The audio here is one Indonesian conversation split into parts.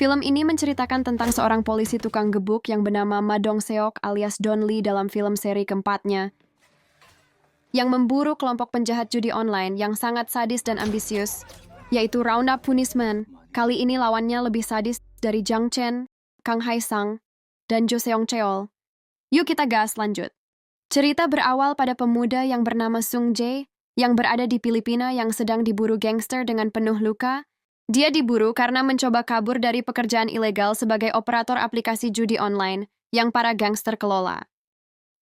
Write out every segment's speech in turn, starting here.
Film ini menceritakan tentang seorang polisi tukang gebuk yang bernama Ma Dong-seok alias Don Lee dalam film seri keempatnya, yang memburu kelompok penjahat judi online yang sangat sadis dan ambisius, yaitu Roundup Punishment. Kali ini lawannya lebih sadis dari Jang Chen, Kang Hae-sang, dan Jo Seong-cheol. Yuk kita gas lanjut. Cerita berawal pada pemuda yang bernama Sung Jae, yang berada di Filipina yang sedang diburu gangster dengan penuh luka. Dia diburu karena mencoba kabur dari pekerjaan ilegal sebagai operator aplikasi judi online yang para gangster kelola.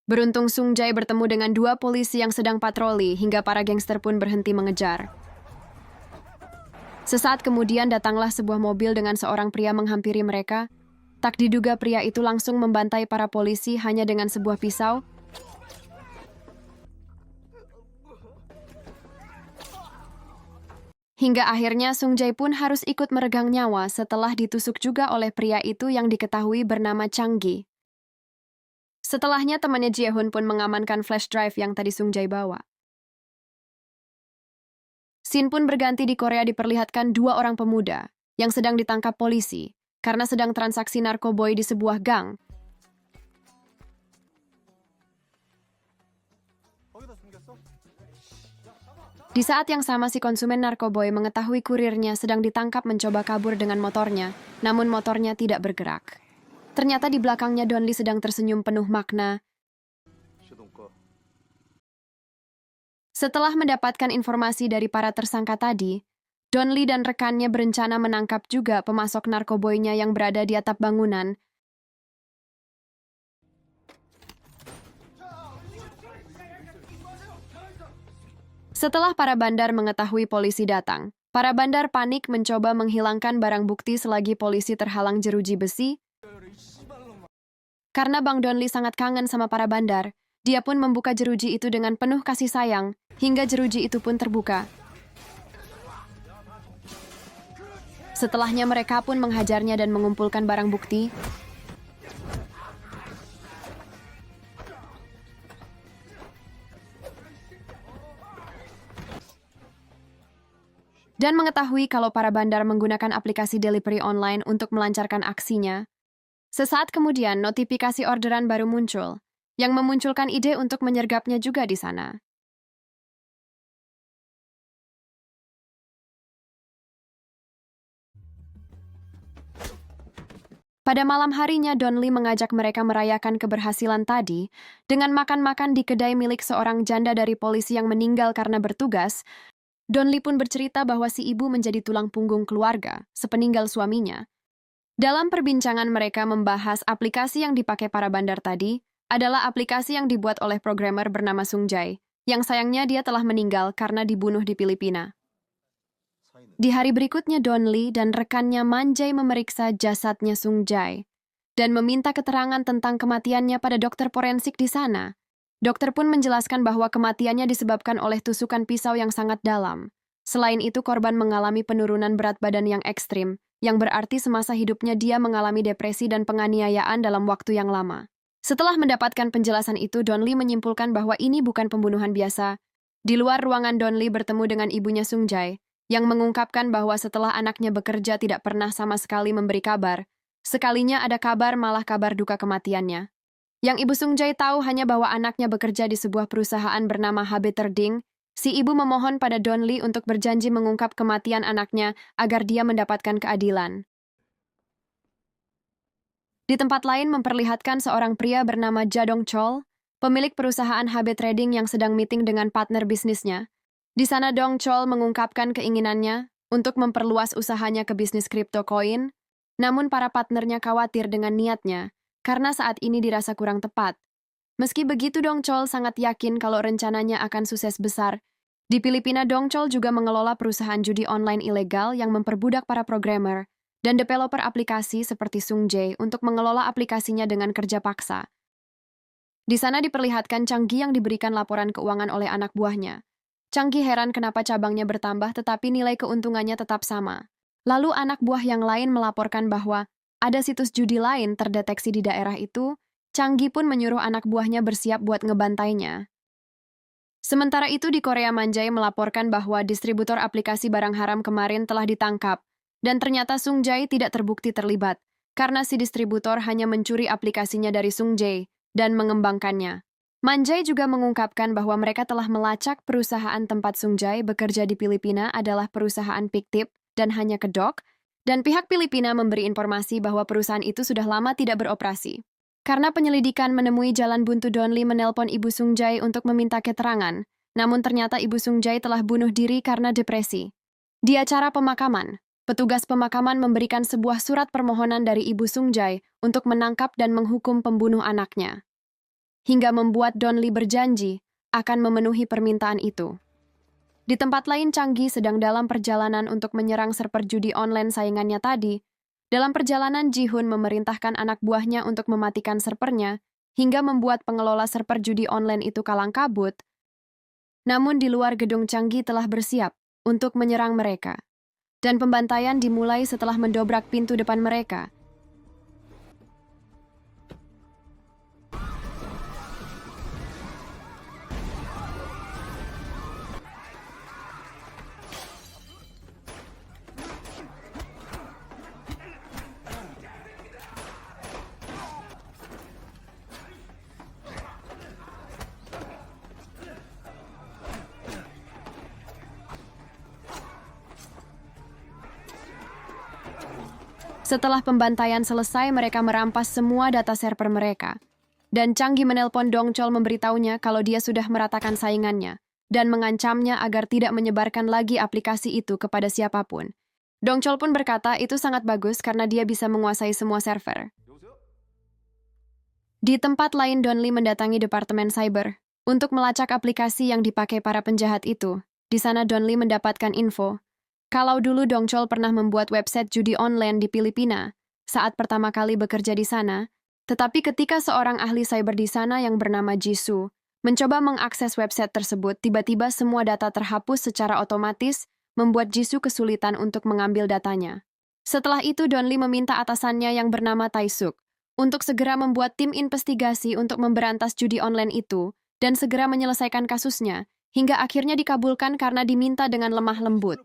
Beruntung Sung Jae bertemu dengan dua polisi yang sedang patroli hingga para gangster pun berhenti mengejar. Sesaat kemudian datanglah sebuah mobil dengan seorang pria menghampiri mereka. Tak diduga pria itu langsung membantai para polisi hanya dengan sebuah pisau. Hingga akhirnya Sung Jae pun harus ikut meregang nyawa setelah ditusuk juga oleh pria itu yang diketahui bernama Chang Gi. Setelahnya temannya Jae-hoon pun mengamankan flash drive yang tadi Sung Jae bawa. Scene pun berganti di Korea diperlihatkan dua orang pemuda yang sedang ditangkap polisi karena sedang transaksi narkoboy di sebuah gang. Di saat yang sama si konsumen narkoboy mengetahui kurirnya sedang ditangkap mencoba kabur dengan motornya, namun motornya tidak bergerak. Ternyata di belakangnya Don Lee sedang tersenyum penuh makna. Setelah mendapatkan informasi dari para tersangka tadi, Don Lee dan rekannya berencana menangkap juga pemasok narkoboynya yang berada di atap bangunan. Setelah para bandar mengetahui polisi datang, para bandar panik mencoba menghilangkan barang bukti selagi polisi terhalang jeruji besi. Karena Bang Don Lee sangat kangen sama para bandar, dia pun membuka jeruji itu dengan penuh kasih sayang, hingga jeruji itu pun terbuka. Setelahnya mereka pun menghajarnya dan mengumpulkan barang bukti. Dan mengetahui kalau para bandar menggunakan aplikasi delivery online untuk melancarkan aksinya. Sesaat kemudian, notifikasi orderan baru muncul, yang memunculkan ide untuk menyergapnya juga di sana. Pada malam harinya, Don Lee mengajak mereka merayakan keberhasilan tadi dengan makan-makan di kedai milik seorang janda dari polisi yang meninggal karena bertugas. Don Lee pun bercerita bahwa si ibu menjadi tulang punggung keluarga, sepeninggal suaminya. Dalam perbincangan mereka membahas aplikasi yang dipakai para bandar tadi adalah aplikasi yang dibuat oleh programmer bernama Sung Jae, yang sayangnya dia telah meninggal karena dibunuh di Filipina. Di hari berikutnya Don Lee dan rekannya Man Jae memeriksa jasadnya Sung Jae dan meminta keterangan tentang kematiannya pada dokter forensik di sana. Dokter pun menjelaskan bahwa kematiannya disebabkan oleh tusukan pisau yang sangat dalam. Selain itu, korban mengalami penurunan berat badan yang ekstrim, yang berarti semasa hidupnya dia mengalami depresi dan penganiayaan dalam waktu yang lama. Setelah mendapatkan penjelasan itu, Don Lee menyimpulkan bahwa ini bukan pembunuhan biasa. Di luar ruangan, Don Lee bertemu dengan ibunya Sung Jae, yang mengungkapkan bahwa setelah anaknya bekerja tidak pernah sama sekali memberi kabar. Sekalinya ada kabar malah kabar duka kematiannya. Yang ibu Sung Jae tahu hanya bahwa anaknya bekerja di sebuah perusahaan bernama HB Trading. Si ibu memohon pada Don Lee untuk berjanji mengungkap kematian anaknya agar dia mendapatkan keadilan. Di tempat lain memperlihatkan seorang pria bernama Ja Dong Chol, pemilik perusahaan HB Trading yang sedang meeting dengan partner bisnisnya. Di sana Dong Chol mengungkapkan keinginannya untuk memperluas usahanya ke bisnis kripto koin, namun para partnernya khawatir dengan niatnya, karena saat ini dirasa kurang tepat. Meski begitu, Dong Chol sangat yakin kalau rencananya akan sukses besar. Di Filipina, Dong Chol juga mengelola perusahaan judi online ilegal yang memperbudak para programmer dan developer aplikasi seperti Sung Jae untuk mengelola aplikasinya dengan kerja paksa. Di sana diperlihatkan Chang Gi yang diberikan laporan keuangan oleh anak buahnya. Chang Gi heran kenapa cabangnya bertambah tetapi nilai keuntungannya tetap sama. Lalu anak buah yang lain melaporkan bahwa ada situs judi lain terdeteksi di daerah itu. Chang Gi pun menyuruh anak buahnya bersiap buat ngebantainya. Sementara itu di Korea, Man Jae melaporkan bahwa distributor aplikasi barang haram kemarin telah ditangkap. Dan ternyata Sung Jae tidak terbukti terlibat, karena si distributor hanya mencuri aplikasinya dari Sung Jae dan mengembangkannya. Man Jae juga mengungkapkan bahwa mereka telah melacak perusahaan tempat Sung Jae bekerja di Filipina adalah perusahaan fiktif dan hanya kedok, dan pihak Filipina memberi informasi bahwa perusahaan itu sudah lama tidak beroperasi. Karena penyelidikan menemui jalan buntu, Don Lee menelpon Ibu Sung Jae untuk meminta keterangan, namun ternyata Ibu Sung Jae telah bunuh diri karena depresi. Di acara pemakaman, petugas pemakaman memberikan sebuah surat permohonan dari Ibu Sung Jae untuk menangkap dan menghukum pembunuh anaknya, hingga membuat Don Lee berjanji akan memenuhi permintaan itu. Di tempat lain, Chang Gi sedang dalam perjalanan untuk menyerang server judi online saingannya tadi. Dalam perjalanan, Ji Hoon memerintahkan anak buahnya untuk mematikan servernya, hingga membuat pengelola server judi online itu kalang kabut. Namun di luar gedung, Chang Gi telah bersiap untuk menyerang mereka. Dan pembantaian dimulai setelah mendobrak pintu depan mereka. Setelah pembantaian selesai, mereka merampas semua data server mereka. Dan Chang Gi menelpon Dong Chol memberitahunya kalau dia sudah meratakan saingannya, dan mengancamnya agar tidak menyebarkan lagi aplikasi itu kepada siapapun. Dong Chol pun berkata itu sangat bagus karena dia bisa menguasai semua server. Di tempat lain, Don Lee mendatangi Departemen Cyber untuk melacak aplikasi yang dipakai para penjahat itu. Di sana Don Lee mendapatkan info kalau dulu Dong Chol pernah membuat website judi online di Filipina saat pertama kali bekerja di sana, tetapi ketika seorang ahli cyber di sana yang bernama Jisoo mencoba mengakses website tersebut, tiba-tiba semua data terhapus secara otomatis, membuat Jisoo kesulitan untuk mengambil datanya. Setelah itu, Don Lee meminta atasannya yang bernama Taisuk untuk segera membuat tim investigasi untuk memberantas judi online itu dan segera menyelesaikan kasusnya, hingga akhirnya dikabulkan karena diminta dengan lemah lembut.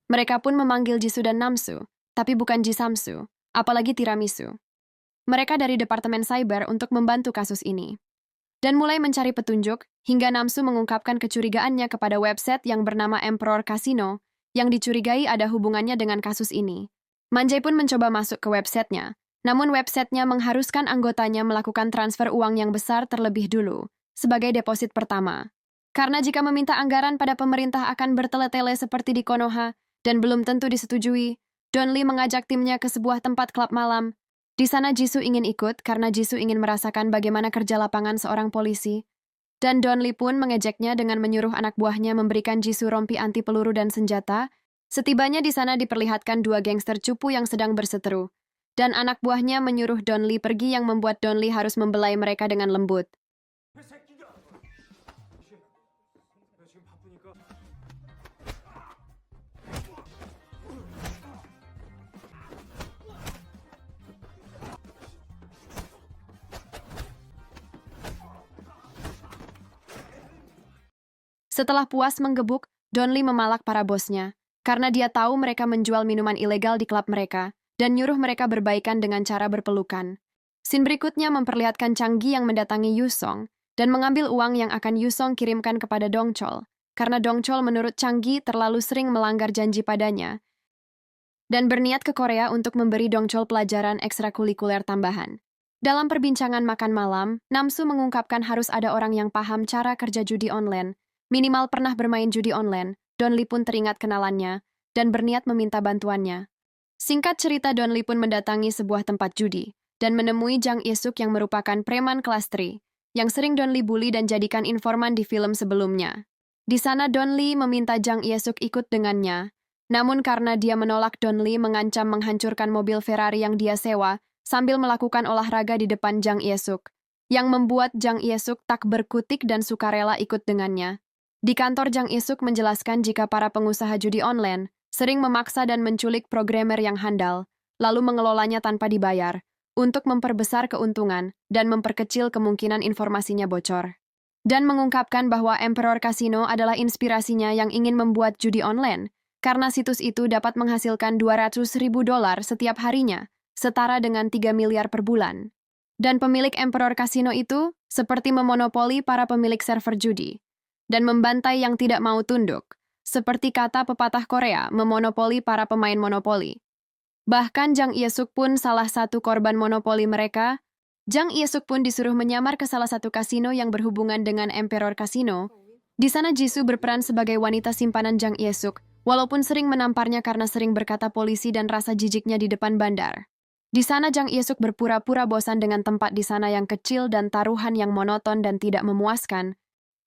Mereka pun memanggil Jisoo dan Namsu, tapi bukan Jisamsu, apalagi Tiramisu. Mereka dari Departemen Cyber untuk membantu kasus ini. Dan mulai mencari petunjuk, hingga Namsu mengungkapkan kecurigaannya kepada website yang bernama Emperor Casino, yang dicurigai ada hubungannya dengan kasus ini. Man Jae pun mencoba masuk ke websitenya, namun websitenya mengharuskan anggotanya melakukan transfer uang yang besar terlebih dulu, sebagai deposit pertama. Karena jika meminta anggaran pada pemerintah akan bertele-tele seperti di Konoha, dan belum tentu disetujui, Don Lee mengajak timnya ke sebuah tempat klub malam. Di sana Jisoo ingin ikut karena Jisoo ingin merasakan bagaimana kerja lapangan seorang polisi. Dan Don Lee pun mengejeknya dengan menyuruh anak buahnya memberikan Jisoo rompi anti peluru dan senjata. Setibanya di sana diperlihatkan dua gangster cupu yang sedang berseteru. Dan anak buahnya menyuruh Don Lee pergi yang membuat Don Lee harus membelai mereka dengan lembut. Setelah puas menggebuk, Don Lee memalak para bosnya, karena dia tahu mereka menjual minuman ilegal di klub mereka, dan nyuruh mereka berbaikan dengan cara berpelukan. Scene berikutnya memperlihatkan Chang Gi yang mendatangi Yu Song, dan mengambil uang yang akan Yu Song kirimkan kepada Dong Chol, karena Dong Chol menurut Chang Gi terlalu sering melanggar janji padanya, dan berniat ke Korea untuk memberi Dong Chol pelajaran ekstrakurikuler tambahan. Dalam perbincangan makan malam, Namsu mengungkapkan harus ada orang yang paham cara kerja judi online, minimal pernah bermain judi online. Don Lee pun teringat kenalannya, dan berniat meminta bantuannya. Singkat cerita, Don Lee pun mendatangi sebuah tempat judi, dan menemui Jang Isuk yang merupakan preman kelas 3, yang sering Don Lee bully dan jadikan informan di film sebelumnya. Di sana Don Lee meminta Jang Isuk ikut dengannya, namun karena dia menolak, Don Lee mengancam menghancurkan mobil Ferrari yang dia sewa, sambil melakukan olahraga di depan Jang Isuk, yang membuat Jang Isuk tak berkutik dan sukarela ikut dengannya. Di kantor, Jang Isuk menjelaskan jika para pengusaha judi online sering memaksa dan menculik programmer yang handal, lalu mengelolanya tanpa dibayar, untuk memperbesar keuntungan dan memperkecil kemungkinan informasinya bocor. Dan mengungkapkan bahwa Emperor Casino adalah inspirasinya yang ingin membuat judi online, karena situs itu dapat menghasilkan $200.000 setiap harinya, setara dengan 3 miliar per bulan. Dan pemilik Emperor Casino itu seperti memonopoli para pemilik server judi dan membantai yang tidak mau tunduk, seperti kata pepatah Korea, memonopoli para pemain monopoli. Bahkan Jang Ie-suk pun salah satu korban monopoli mereka. Jang Ie-suk pun disuruh menyamar ke salah satu kasino yang berhubungan dengan Emperor Casino. Di sana Jisoo berperan sebagai wanita simpanan Jang Ie-suk, walaupun sering menamparnya karena sering berkata polisi dan rasa jijiknya di depan bandar. Di sana Jang Ie-suk berpura-pura bosan dengan tempat di sana yang kecil dan taruhan yang monoton dan tidak memuaskan,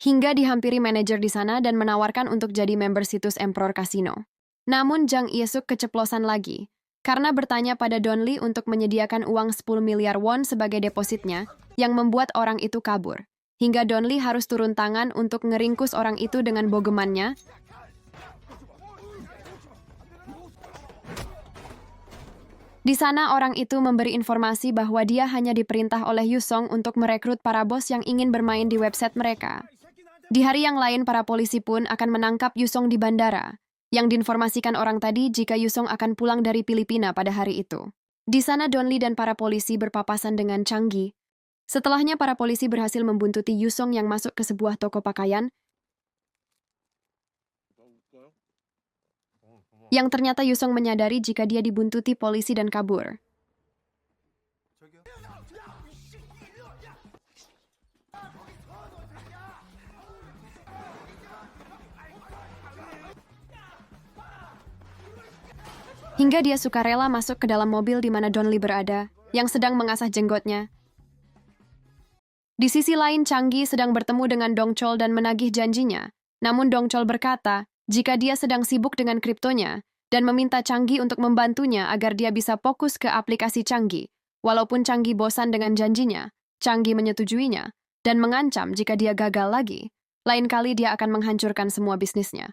hingga dihampiri manajer di sana dan menawarkan untuk jadi member situs Emperor Casino. Namun Jang Ie-suk keceplosan lagi, karena bertanya pada Don Lee untuk menyediakan uang 10 miliar won sebagai depositnya, yang membuat orang itu kabur. Hingga Don Lee harus turun tangan untuk ngeringkus orang itu dengan bogemannya. Di sana orang itu memberi informasi bahwa dia hanya diperintah oleh Yusong untuk merekrut para bos yang ingin bermain di website mereka. Di hari yang lain, para polisi pun akan menangkap Yusong di bandara, yang diinformasikan orang tadi jika Yusong akan pulang dari Filipina pada hari itu. Di sana Don Lee dan para polisi berpapasan dengan Changgi. Setelahnya para polisi berhasil membuntuti Yusong yang masuk ke sebuah toko pakaian, yang ternyata Yusong menyadari jika dia dibuntuti polisi dan kabur. Hingga dia sukarela masuk ke dalam mobil di mana Don Lee berada, yang sedang mengasah jenggotnya. Di sisi lain, Changgi sedang bertemu dengan Dong Chol dan menagih janjinya. Namun Dong Chol berkata, jika dia sedang sibuk dengan kriptonya, dan meminta Changgi untuk membantunya agar dia bisa fokus ke aplikasi Changgi. Walaupun Changgi bosan dengan janjinya, Changgi menyetujuinya, dan mengancam jika dia gagal lagi, lain kali dia akan menghancurkan semua bisnisnya.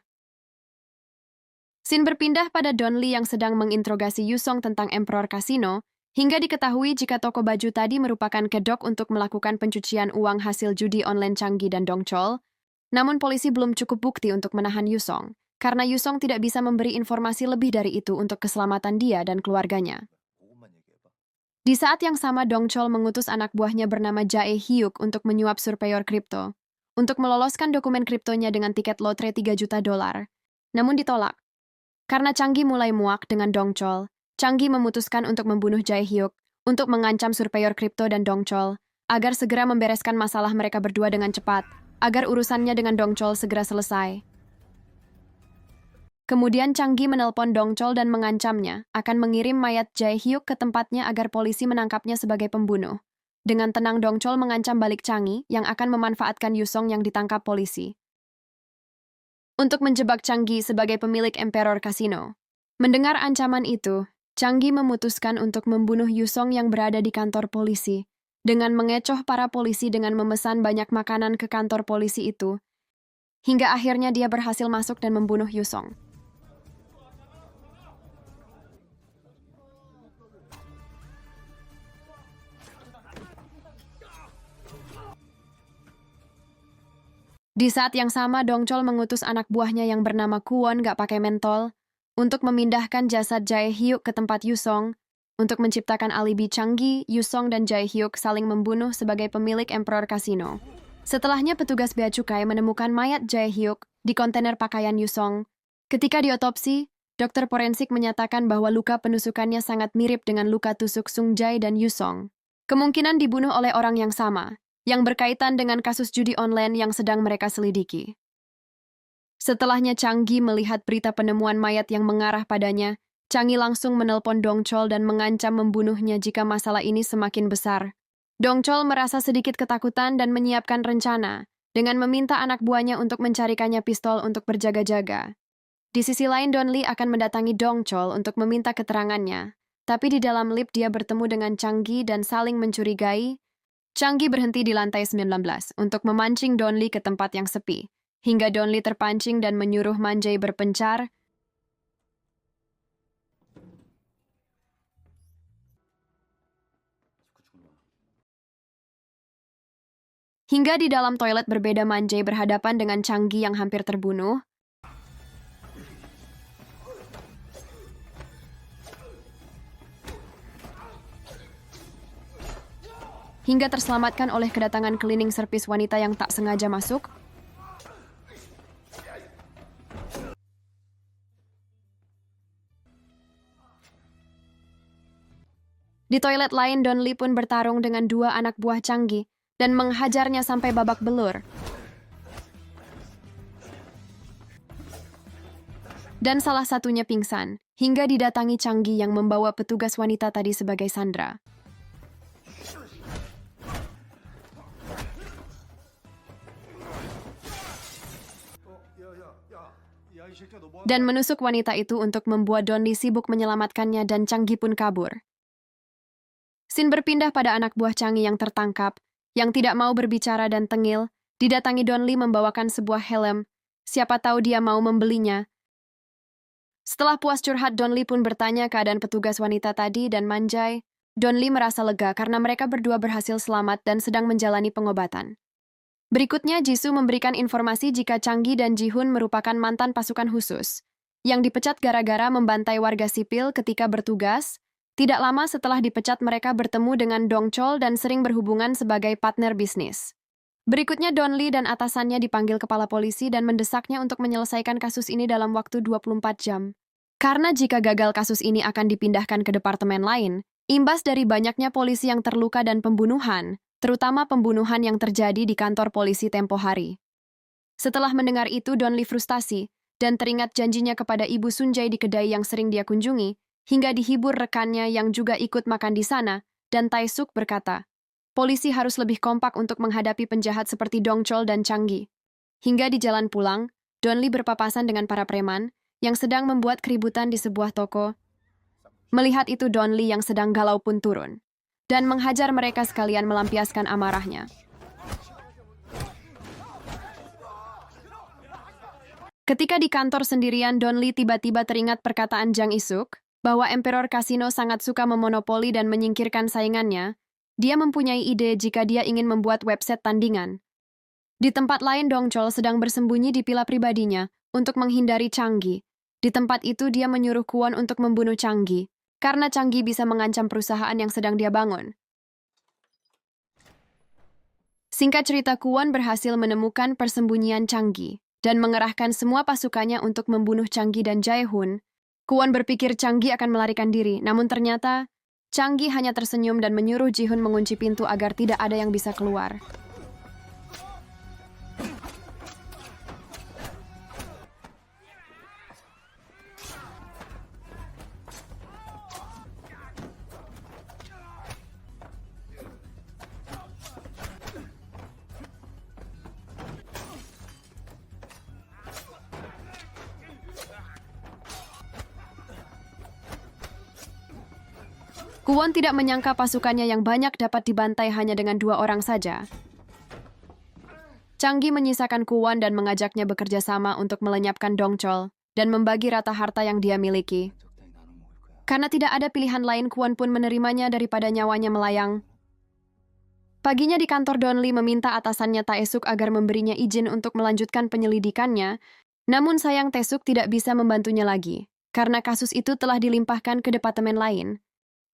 Scene berpindah pada Don Lee yang sedang menginterogasi Yusong tentang Emperor Casino, hingga diketahui jika toko baju tadi merupakan kedok untuk melakukan pencucian uang hasil judi online Changgi dan Dong Chol. Namun polisi belum cukup bukti untuk menahan Yusong, karena Yusong tidak bisa memberi informasi lebih dari itu untuk keselamatan dia dan keluarganya. Di saat yang sama, Dong Chol mengutus anak buahnya bernama Jae Hyuk untuk menyuap surveyor kripto, untuk meloloskan dokumen kriptonya dengan tiket lotre $3 juta. Namun ditolak. Karena Changgi mulai muak dengan Dong Chol, Changgi memutuskan untuk membunuh Jae Hyuk, untuk mengancam surveyor kripto dan Dong Chol, agar segera membereskan masalah mereka berdua dengan cepat, agar urusannya dengan Dong Chol segera selesai. Kemudian Changgi menelpon Dong Chol dan mengancamnya akan mengirim mayat Jae Hyuk ke tempatnya agar polisi menangkapnya sebagai pembunuh. Dengan tenang Dong Chol mengancam balik Changgi yang akan memanfaatkan Yusong yang ditangkap polisi untuk menjebak Changgi sebagai pemilik Emperor Casino. Mendengar ancaman itu, Changgi memutuskan untuk membunuh Yusong yang berada di kantor polisi, dengan mengecoh para polisi dengan memesan banyak makanan ke kantor polisi itu, hingga akhirnya dia berhasil masuk dan membunuh Yusong. Di saat yang sama, Dong Chol mengutus anak buahnya yang bernama Kwon gak pakai mentol untuk memindahkan jasad Jae Hyuk ke tempat Yusong untuk menciptakan alibi Changgi, Yusong, dan Jae Hyuk saling membunuh sebagai pemilik Emperor Casino. Setelahnya petugas bea cukai menemukan mayat Jae Hyuk di kontainer pakaian Yusong. Ketika diotopsi, dokter forensik menyatakan bahwa luka penusukannya sangat mirip dengan luka tusuk Sung Jae dan Yusong. Kemungkinan dibunuh oleh orang yang sama, yang berkaitan dengan kasus judi online yang sedang mereka selidiki. Setelahnya Changgi melihat berita penemuan mayat yang mengarah padanya, Changgi langsung menelpon Dong Chol dan mengancam membunuhnya jika masalah ini semakin besar. Dong Chol merasa sedikit ketakutan dan menyiapkan rencana, dengan meminta anak buahnya untuk mencarikannya pistol untuk berjaga-jaga. Di sisi lain, Don Lee akan mendatangi Dong Chol untuk meminta keterangannya, tapi di dalam lift dia bertemu dengan Changgi dan saling mencurigai. Changgi berhenti di lantai 19 untuk memancing Don Lee ke tempat yang sepi, hingga Don Lee terpancing dan menyuruh Manjay berpencar. Hingga di dalam toilet berbeda, Manjay berhadapan dengan Changgi yang hampir terbunuh. hingga terselamatkan oleh kedatangan cleaning service wanita yang tak sengaja masuk. Di toilet lain, Don Lee pun bertarung dengan dua anak buah Chang Gi dan menghajarnya sampai babak belur. Dan salah satunya pingsan, hingga didatangi Chang Gi yang membawa petugas wanita tadi sebagai sandera. Dan menusuk wanita itu untuk membuat Don Lee sibuk menyelamatkannya dan Chang Gi pun kabur. Scene berpindah pada anak buah Chang Gi yang tertangkap, yang tidak mau berbicara dan tengil, didatangi Don Lee membawakan sebuah helm. Siapa tahu dia mau membelinya. Setelah puas curhat, Don Lee pun bertanya keadaan petugas wanita tadi dan manjai. Don Lee merasa lega karena mereka berdua berhasil selamat dan sedang menjalani pengobatan. Berikutnya, Jisoo memberikan informasi jika Chang Gi dan Ji-hoon merupakan mantan pasukan khusus, yang dipecat gara-gara membantai warga sipil ketika bertugas. Tidak lama setelah dipecat, mereka bertemu dengan Dong Chol dan sering berhubungan sebagai partner bisnis. Berikutnya, Don Lee dan atasannya dipanggil kepala polisi dan mendesaknya untuk menyelesaikan kasus ini dalam waktu 24 jam. Karena jika gagal, kasus ini akan dipindahkan ke departemen lain, imbas dari banyaknya polisi yang terluka dan pembunuhan, terutama pembunuhan yang terjadi di kantor polisi tempo hari. Setelah mendengar itu, Don Lee frustasi dan teringat janjinya kepada Ibu Sunjae di kedai yang sering dia kunjungi, hingga dihibur rekannya yang juga ikut makan di sana, dan Tae-suk berkata, polisi harus lebih kompak untuk menghadapi penjahat seperti Dong Chol dan Chang Gi. Hingga di jalan pulang, Don Lee berpapasan dengan para preman yang sedang membuat keributan di sebuah toko. Melihat itu, Don Lee yang sedang galau pun turun dan menghajar mereka sekalian melampiaskan amarahnya. Ketika di kantor sendirian, Don Lee tiba-tiba teringat perkataan Jang Isuk bahwa Emperor Casino sangat suka memonopoli dan menyingkirkan saingannya. Dia mempunyai ide jika dia ingin membuat website tandingan. Di tempat lain, Dong Chol sedang bersembunyi di villa pribadinya untuk menghindari Chang Gi. Di tempat itu, dia menyuruh Kwon untuk membunuh Chang Gi, karena Chang Gi bisa mengancam perusahaan yang sedang dia bangun. Singkat cerita, Kwon berhasil menemukan persembunyian Chang Gi dan mengerahkan semua pasukannya untuk membunuh Chang Gi dan Jae-hoon. Kwon berpikir Chang Gi akan melarikan diri, namun ternyata Chang Gi hanya tersenyum dan menyuruh Ji-hoon mengunci pintu agar tidak ada yang bisa keluar. Kwon tidak menyangka pasukannya yang banyak dapat dibantai hanya dengan 2 orang saja. Chang Gi menyisakan Kwon dan mengajaknya bekerja sama untuk melenyapkan Dong Chol dan membagi rata harta yang dia miliki. Karena tidak ada pilihan lain, Kwon pun menerimanya daripada nyawanya melayang. Paginya di kantor, Don Lee meminta atasannya Tae-suk agar memberinya izin untuk melanjutkan penyelidikannya, namun sayang Tae-suk tidak bisa membantunya lagi, karena kasus itu telah dilimpahkan ke departemen lain.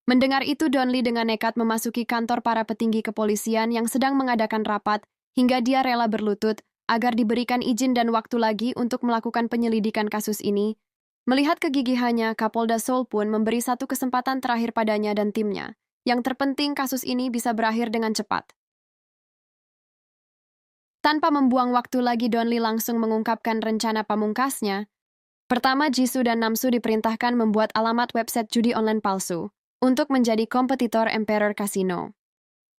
Mendengar itu, Don Lee dengan nekat memasuki kantor para petinggi kepolisian yang sedang mengadakan rapat, hingga dia rela berlutut agar diberikan izin dan waktu lagi untuk melakukan penyelidikan kasus ini. Melihat kegigihannya, Kapolda Seoul pun memberi satu kesempatan terakhir padanya dan timnya. Yang terpenting, kasus ini bisa berakhir dengan cepat. Tanpa membuang waktu lagi, Don Lee langsung mengungkapkan rencana pamungkasnya. Pertama, Jisoo dan Namsu diperintahkan membuat alamat website judi online palsu untuk menjadi kompetitor Emperor Casino.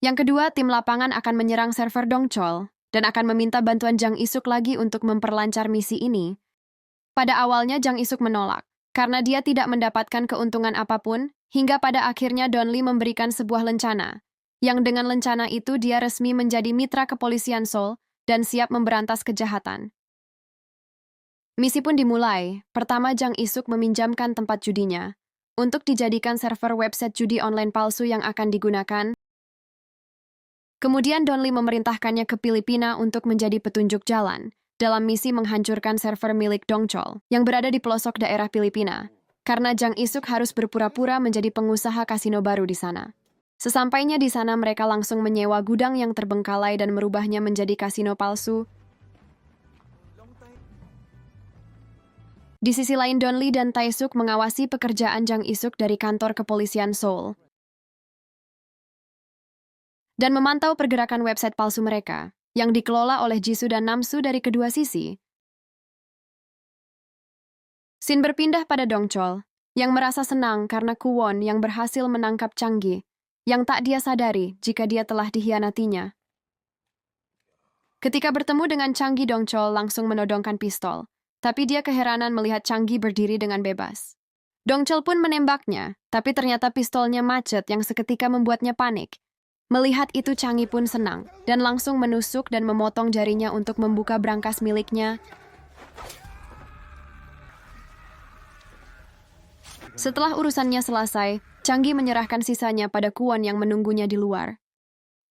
Yang kedua, tim lapangan akan menyerang server Dong Chol dan akan meminta bantuan Jang Isuk lagi untuk memperlancar misi ini. Pada awalnya Jang Isuk menolak, karena dia tidak mendapatkan keuntungan apapun, hingga pada akhirnya Don Lee memberikan sebuah lencana, yang dengan lencana itu dia resmi menjadi mitra kepolisian Seoul dan siap memberantas kejahatan. Misi pun dimulai. Pertama, Jang Isuk meminjamkan tempat judinya untuk dijadikan server website judi online palsu yang akan digunakan. Kemudian Don Lee memerintahkannya ke Filipina untuk menjadi petunjuk jalan dalam misi menghancurkan server milik Dong Chol yang berada di pelosok daerah Filipina, karena Jang Isuk harus berpura-pura menjadi pengusaha kasino baru di sana. Sesampainya di sana mereka langsung menyewa gudang yang terbengkalai dan merubahnya menjadi kasino palsu. Di sisi lain Don Lee dan Tae-suk mengawasi pekerjaan Jang Isuk dari kantor kepolisian Seoul dan memantau pergerakan website palsu mereka yang dikelola oleh Jisoo dan Namsu dari kedua sisi. Scene berpindah pada Dongchol yang merasa senang karena Kwon yang berhasil menangkap Changgi yang tak dia sadari jika dia telah dikhianatinya. Ketika bertemu dengan Changgi, Dongchol langsung menodongkan pistol, tapi dia keheranan melihat Changgi berdiri dengan bebas. Dongchol pun menembaknya, tapi ternyata pistolnya macet yang seketika membuatnya panik. Melihat itu Changgi pun senang dan langsung menusuk dan memotong jarinya untuk membuka brankas miliknya. Setelah urusannya selesai, Changgi menyerahkan sisanya pada Kwon yang menunggunya di luar.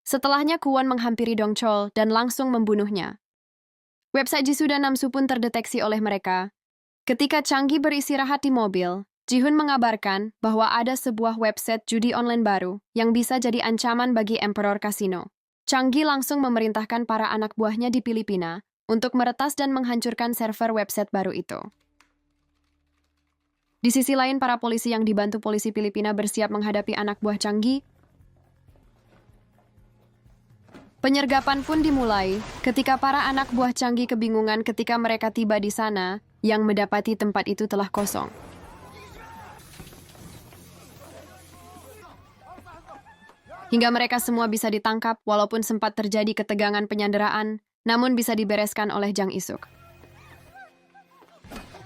Setelahnya Kwon menghampiri Dongchol dan langsung membunuhnya. Website Jisoo dan Namsu pun terdeteksi oleh mereka. Ketika Changgi beristirahat di mobil, Jihoon mengabarkan bahwa ada sebuah website judi online baru yang bisa jadi ancaman bagi Emperor Casino. Changgi langsung memerintahkan para anak buahnya di Filipina untuk meretas dan menghancurkan server website baru itu. Di sisi lain, para polisi yang dibantu polisi Filipina bersiap menghadapi anak buah Changgi. Penyergapan pun dimulai ketika para anak buah Changgi kebingungan ketika mereka tiba di sana yang mendapati tempat itu telah kosong. Hingga mereka semua bisa ditangkap walaupun sempat terjadi ketegangan penyanderaan, namun bisa dibereskan oleh Jang Isuk.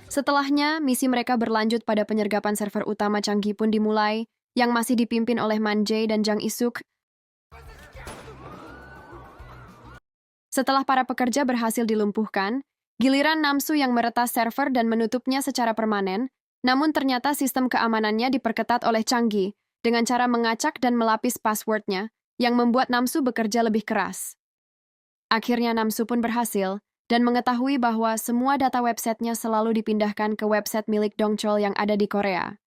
Setelahnya, misi mereka berlanjut pada penyergapan server utama Changgi pun dimulai, yang masih dipimpin oleh Man Jae dan Jang Isuk. Setelah para pekerja berhasil dilumpuhkan, giliran Namsu yang meretas server dan menutupnya secara permanen, namun ternyata sistem keamanannya diperketat oleh Changgi dengan cara mengacak dan melapis passwordnya, yang membuat Namsu bekerja lebih keras. Akhirnya Namsu pun berhasil, dan mengetahui bahwa semua data websitenya selalu dipindahkan ke website milik Dongchol yang ada di Korea.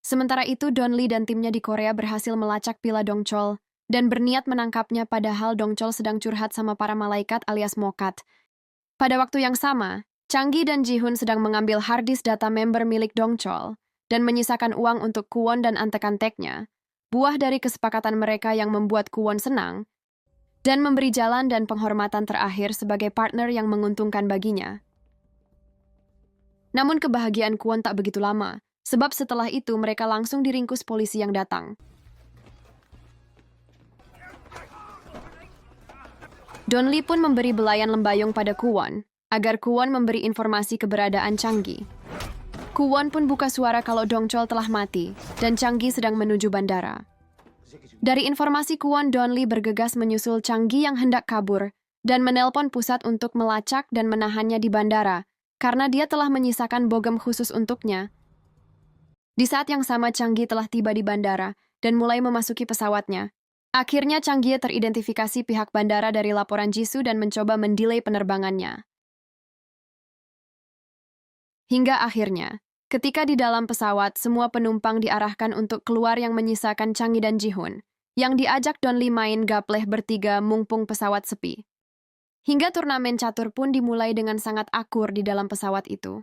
Sementara itu, Don Lee dan timnya di Korea berhasil melacak pila Dongchol dan berniat menangkapnya padahal Dongchol sedang curhat sama para malaikat alias mokat. Pada waktu yang sama, Changgi dan Jihoon sedang mengambil harddisk data member milik Dongchol dan menyisakan uang untuk Kwon dan antek-anteknya, buah dari kesepakatan mereka yang membuat Kwon senang, dan memberi jalan dan penghormatan terakhir sebagai partner yang menguntungkan baginya. Namun kebahagiaan Kwon tak begitu lama, sebab setelah itu mereka langsung diringkus polisi yang datang. Don Lee pun memberi belayan lembayung pada Kwon, agar Kwon memberi informasi keberadaan Changgi. Kwon pun buka suara kalau Dongchol telah mati, dan Changgi sedang menuju bandara. Dari informasi Kwon, Don Lee bergegas menyusul Changgi yang hendak kabur, dan menelpon pusat untuk melacak dan menahannya di bandara, karena dia telah menyisakan bogem khusus untuknya. Di saat yang sama Changgi telah tiba di bandara, dan mulai memasuki pesawatnya. Akhirnya Changgi teridentifikasi pihak bandara dari laporan Jisoo dan mencoba mendelay penerbangannya. Hingga akhirnya, ketika di dalam pesawat, semua penumpang diarahkan untuk keluar yang menyisakan Changgi dan Jihoon, yang diajak Don Lee main gapleh bertiga mumpung pesawat sepi. Hingga turnamen catur pun dimulai dengan sangat akur di dalam pesawat itu.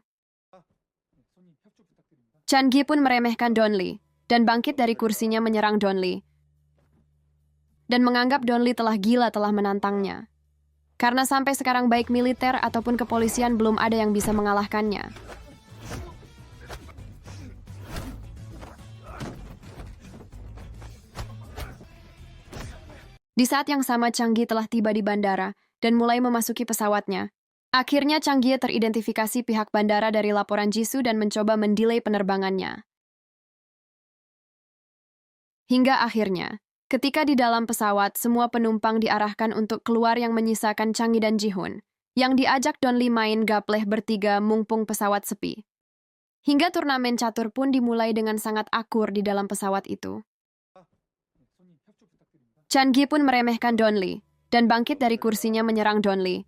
Changgi pun meremehkan Don Lee, dan bangkit dari kursinya menyerang Don Lee, dan menganggap Don Lee telah gila telah menantangnya. Karena sampai sekarang baik militer ataupun kepolisian belum ada yang bisa mengalahkannya. Di saat yang sama Changgi telah tiba di bandara dan mulai memasuki pesawatnya. Akhirnya Changgi teridentifikasi pihak bandara dari laporan Jisoo dan mencoba mendelay penerbangannya. Hingga akhirnya, ketika di dalam pesawat, semua penumpang diarahkan untuk keluar yang menyisakan Changgi dan Jihoon, yang diajak Don Lee main gapleh bertiga mumpung pesawat sepi. Hingga turnamen catur pun dimulai dengan sangat akur di dalam pesawat itu. Changgi pun meremehkan Don Lee, dan bangkit dari kursinya menyerang Don Lee,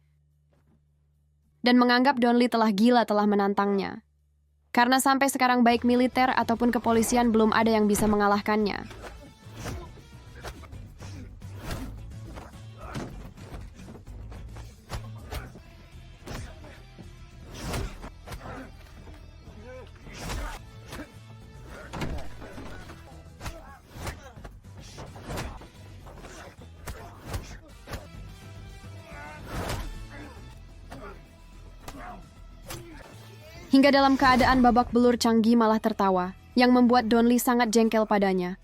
dan menganggap Don Lee telah gila telah menantangnya. Karena sampai sekarang baik militer ataupun kepolisian belum ada yang bisa mengalahkannya. Hingga dalam keadaan babak belur, Chang Gi malah tertawa, yang membuat Don Lee sangat jengkel padanya.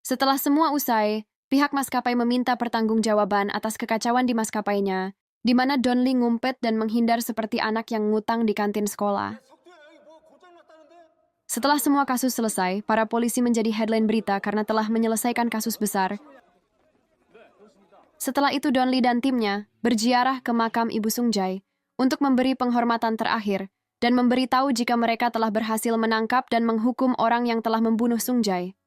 Setelah semua usai, pihak maskapai meminta pertanggungjawaban atas kekacauan di maskapainya, di mana Don Lee ngumpet dan menghindar seperti anak yang ngutang di kantin sekolah. Setelah semua kasus selesai, para polisi menjadi headline berita karena telah menyelesaikan kasus besar. Setelah itu Don Lee dan timnya berziarah ke makam Ibu Sung Jae untuk memberi penghormatan terakhir dan memberitahu jika mereka telah berhasil menangkap dan menghukum orang yang telah membunuh Sung Jae.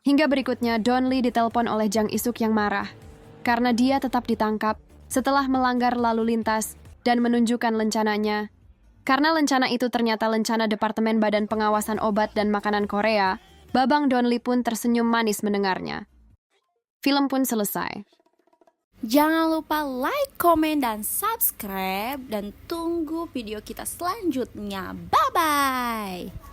Hingga berikutnya Don Lee ditelepon oleh Jang Isuk yang marah karena dia tetap ditangkap setelah melanggar lalu lintas dan menunjukkan lencananya. Karena lencana itu ternyata lencana Departemen Badan Pengawasan Obat dan Makanan Korea, Babang Don Lee pun tersenyum manis mendengarnya. Film pun selesai. Jangan lupa like, komen, dan subscribe. Dan tunggu video kita selanjutnya. Bye-bye!